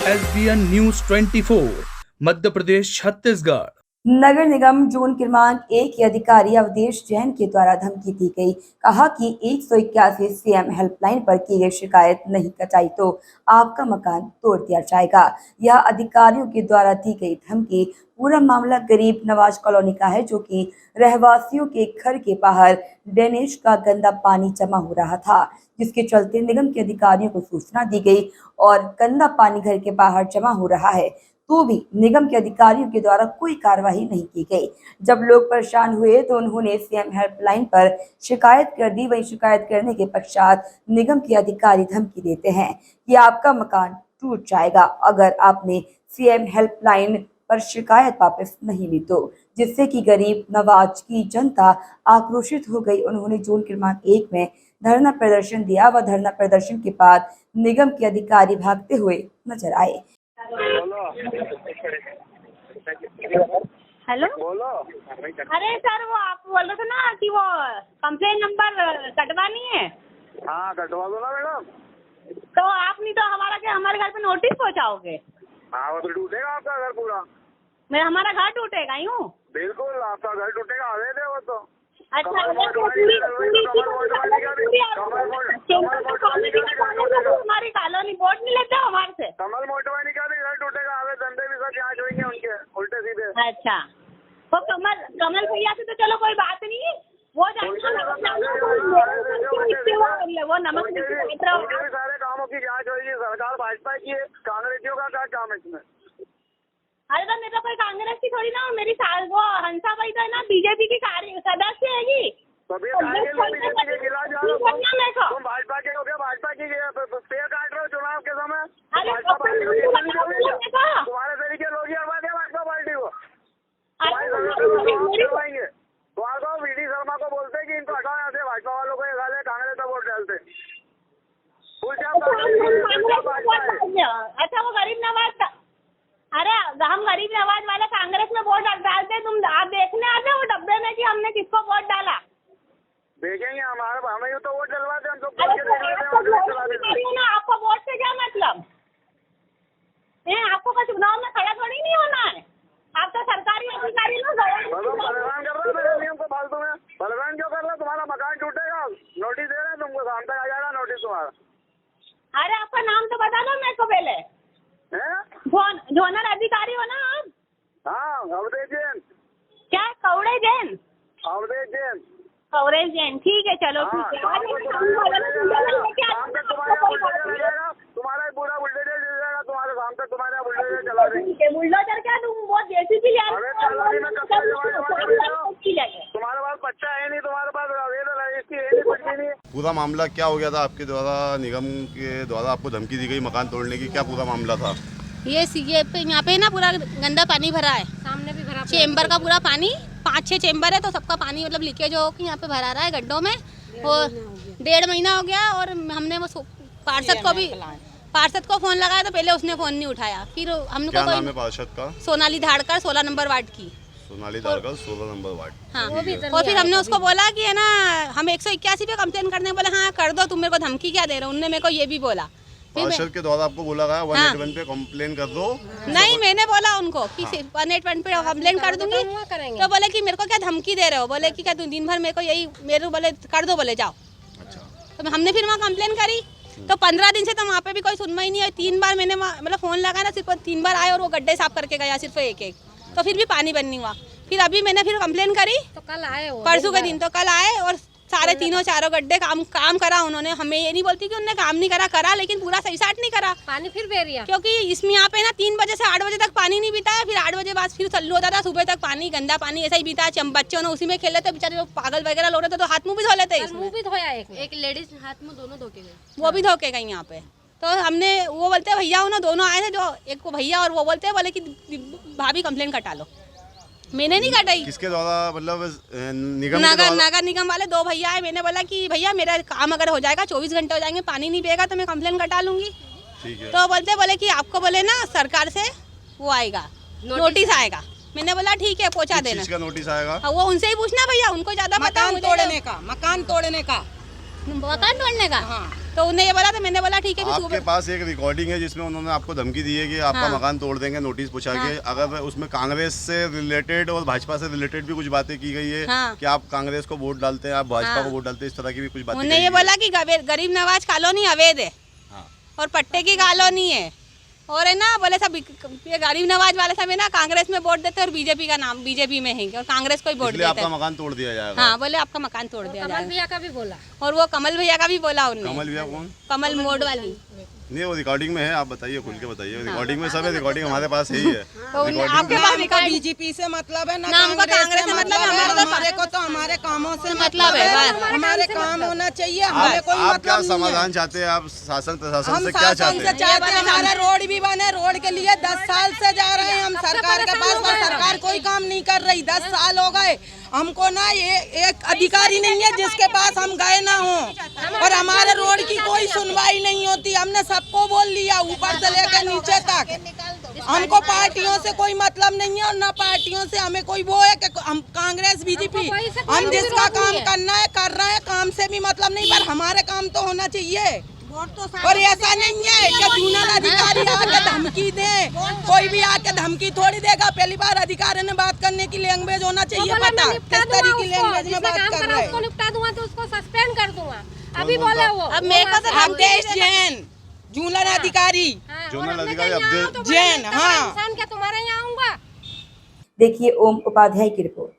SBN news 24 Madhya Pradesh Chhattisgarh. नगर निगम zone क्रमांक 1 के अधिकारी अवधेश जैन के द्वारा धमकी दी गई। कहा कि 181 CM हेल्पलाइन पर की गई शिकायत नहीं कटाई तो आपका मकान तोड़ दिया जाएगा। यह अधिकारियों के द्वारा दी गई धमकी। पूरा मामला गरीब नवाज कॉलोनी का है, जो कि रहवासियों के घर के बाहर ड्रेनेज का गंदा पानी जमा हो रहा था, जिसके चलते निगम के अधिकारियों को सूचना दी गई और गंदा पानी घर के बाहर जमा हो रहा है, तो भी निगम के अधिकारियों के द्वारा कोई कार्रवाई नहीं की गई। जब लोग परेशान हुए तो उन्होंने CM हेल्पलाइन पर शिकायत कर दी। वहीं शिकायत करने के पश्चात निगम के अधिकारी धमकी देते हैं कि आपका मकान टूट जाएगा अगर आपने CM हेल्पलाइन पर शिकायत वापस नहीं ली तो, जिससे कि गरीब नवाज की जनता आक्रोशित हो गई। उन्होंने जोन क्रमांक 1 में धरना प्रदर्शन दिया व धरना प्रदर्शन के बाद निगम के अधिकारी भागते हुए नजर आए। हेलो, अरे सर, वो आप बोल रहे थे ना कि वो कंप्लेन नंबर कटवानी है। हाँ, कटवा दो ना मैडम। तो आप नहीं तो हमारे घर पे नोटिस पहुंचाओगे। हाँ, वो तो टूटेगा आपका घर पूरा। हमारा घर टूटेगा यूँ? बिल्कुल, आपका घर टूटेगा। आवे थे वो तो। अच्छा, हमारी कॉलोनी वोट नहीं लेते हमारे से। कमल मोटवा निकाले, घर टूटेगा। आवे धंधे भी सब जांच होंगे उनके उल्टे सीधे। अच्छा, तो कमल भैया से तो चलो कोई बात नहीं, वो नमक सारे कामों की जांच होगी। सरकार भाजपा की है, कांग्रेसियों का क्या काम है इसमें? अरे तो मेरा कोई कांग्रेस की थोड़ी ना, मेरी वो हंसा भाई तो है ना, बीजेपी की सदस्य है। तुम भाजपा के हो गया, भाजपा की पेड़ काट रहे हो चुनाव के समय। तुम्हारे तरीके लोग भाजपा पार्टी को करवाएंगे। तो VD शर्मा को बोलते कि इनको हटाओ यहाँ से, भाजपा वालों को ये कांग्रेस का वोट डालते। अच्छा, वो गरीब नवाज का, अरे हम गरीब नवाज वाले कांग्रेस में वोट डालते, तुम आप देखने आते हो डब्बे में कि हमने किसको वोट डाला? देखेंगे, हमें तो वोट डलवाते हम तो। आपको वोट से क्या मतलब है? आपको का चुनाव में खड़ा थोड़ी नहीं होना है। आप तो सरकारी अधिकारी लोग परेशान कर रहे हो नियम को फालतू में। परेशान क्यों कर रहे हो? तुम्हारा मकान टूटेगा, नोटिस दे रहे हैं तुमको, शाम तक आ जाएगा नोटिस तुम्हारा। अरे आपका नाम तो बता दो मेरे को पहले। जोनल अधिकारी हो ना आप? हाँ, अवधेश जैन। क्या? कौड़े जैन? अवधेश जैन। कौड़ेश जैन, ठीक है, चलो ठीक है। तुम्हारा पूरा बुलडोजर चल जाएगा, तुम्हारे शाम तक तुम्हारा बुलडोजर चला देंगे। बुलडोजर क्या, तुम वो JCB ले तुम्हारे पास बच्चा है नहीं, तुम्हारे पास इसकी है नहीं, कुछ भी नहीं। पूरा मामला क्या हो गया था आपके द्वारा? निगम के द्वारा आपको धमकी दी गई मकान तोड़ने की, क्या पूरा मामला था? ये यहाँ पे ना पूरा गंदा पानी भरा है, सामने भी भरा, चेम्बर का पूरा पानी, 5-6 चेम्बर है, तो सबका पानी मतलब लीकेज हो कि यहाँ पे भरा रहा है गड्ढों में। वो 1.5 महीना हो गया और हमने वो पार्षद को फोन लगाया तो पहले उसने फोन नहीं उठाया। फिर हमने क्या नाम है पार्षद का? सोनाली धाड़कर, 16 नंबर वार्ड की। Sonali Dhadkar, 16 number ward. हाँ, और फिर हमने उसको बोला कि है ना, हम 181 पे कंप्लेन करने बोले हाँ कर दो, तुम मेरे को धमकी क्या दे रहे हो? उन्होंने मेरे को ये भी बोला। पार्षद के द्वारा आपको बोला गया 181 पे कंप्लेन कर दो? नहीं, मैंने बोला उनको कि 181 पे कंप्लेन कर दूंगी, तो बोले कि मेरे को क्या धमकी दे रहे हो? बोले कि क्या तुम दिन भर मेरे को यही मेरे बोले कर दो, बोले जाओ। अच्छा, तो हमने फिर वहाँ कंप्लेन करी, तो 15 दिन से तो वहाँ पे भी कोई सुनवाई नहीं है। 3 बार मैंने मतलब फोन लगाया ना, सिर्फ 3 बार आए और वो गड्ढे साफ करके गया सिर्फ एक, तो फिर भी पानी बंद नहीं हुआ। फिर अभी मैंने फिर कंप्लेन करी, तो कल आए, परसों के दिन तो कल आए और सारे चारों गड्ढे काम करा उन्होंने। हमें ये नहीं बोलती कि उन्होंने काम नहीं करा, लेकिन पूरा सही साट नहीं करा। पानी फिर बेरिया, क्योंकि इसमें यहाँ पे ना 3 बजे से 8 बजे तक पानी नहीं बीता है। फिर 8 बजे बाद फिर चालू होता था, सुबह तक पानी, गंदा पानी ऐसा ही बीता है। बच्चों ने उसी में खेले थे, बेचारे पागल वगैरह लोग रहे थे, तो हाथ मुँह भी धो लेते। मुँह भी धोया, एक लेडीज हाथ मुँह दोनों धो के गई, वो भी धो के गई यहाँ पे। तो हमने वो बोलते भैया उन्होंने दोनों आए थे, जो एक को भैया और वो बोले कि भाभी कंप्लेन कटा लो। मैंने नहीं कटाई। किसके द्वारा? मतलब नगर निगम वाले 2 भैया है। मैंने बोला कि भैया मेरा काम अगर हो जाएगा, 24 घंटे हो जाएंगे, पानी नहीं पिएगा तो मैं कंप्लेन कटा लूंगी। ठीक है। तो बोले कि आपको बोले ना सरकार से वो आएगा, नोटिस आएगा। मैंने बोला ठीक है, पहुंचा देना। किसका नोटिस आएगा? वो उनसे ही पूछना भैया, उनको ज्यादा पता। मकान तोड़ने का मकान तोड़ने का। तो उन्हें ये बोला, तो मैंने बोला ठीक है फिर आपके सुबह। पास एक रिकॉर्डिंग है जिसमें उन्होंने आपको धमकी दी है कि आपका हाँ। मकान तोड़ देंगे, नोटिस पूछा के। अगर उसमें कांग्रेस से रिलेटेड और भाजपा से रिलेटेड भी कुछ बातें की गई है हाँ। कि आप कांग्रेस को वोट डालते हैं, आप भाजपा हाँ। को वोट डालते हैं, इस तरह की भी कुछ बातें उन्हें ये कही गई बोला कि गरीब नवाज कॉलोनी अवैध है हाँ। और पट्टे की कॉलोनी है, और है ना बोले सब ये गरीब नवाज वाले सब है ना कांग्रेस में वोट देते और बीजेपी का नाम बीजेपी में है और कांग्रेस को ही वोट इसलिए देते आपका हैं। मकान तोड़ दिया जाएगा। हाँ बोले आपका मकान तोड़ दिया कमल जाएगा। भैया का भी बोला। और वो कमल भैया का भी बोला उन्होंने। कमल भैया कौन? कमल मोड वाली। नहीं, वो रिकॉर्डिंग में है, आप बताइए, खुल के बताइए। रिकॉर्डिंग में सब है, रिकॉर्डिंग हमारे पास है ही है। तो रिकॉर्डिंग आपके में- पास हमको रिकॉर्डिंग बीजेपी से मतलब है ना ना हमको कांग्रेस से मतलब है, हमारे को तो हमारे कामों से मतलब है, बस। हमारे काम होना चाहिए, हमें कोई आप क्या मतलब नहीं है। समाधान चाहते हैं? आप शासन प्रशासन हम से क्या शासन चाहते से हैं? चाहते हैं हमारा रोड भी बने, रोड के लिए 10 साल से जा रहे हैं हम सरकार के पास, पर सरकार कोई काम नहीं कर रही। 10 साल हो गए हमको ना, ये एक अधिकारी नहीं है जिसके पास हम गए ना हो, और हमारे रोड की कोई सुनवाई नहीं होती। हमने सबको बोल लिया ऊपर से लेकर नीचे तक। हमको पार्टियों से कोई मतलब नहीं है और ना पार्टियों से हमें कोई वो है कि हम कांग्रेस बीजेपी, हम जिसका काम करना है कर रहे हैं, काम से भी मतलब नहीं, पर हमारे काम तो होना चाहिए। और ऐसा नहीं है कि जूनल अधिकारी आके धमकी दे, कोई भी आके धमकी थोड़ी देगा। पहली बार अधिकारी ने बात करने की लैंग्वेज होना चाहिए पता, किस तरह की लैंग्वेज में बात कर रहे हैं। निपटा दूंगा तो उसको सस्पेंड कर दूंगा, अभी बोला वो। अब मेरे को तो अवधेश जैन जूनल अधिकारी, जोनल अधिकारी अवधेश जैन, हाँ। इंसान क्या तुम्हारे यहाँ आऊंगा? देखिए ओम उपाध्याय की रिपोर्ट।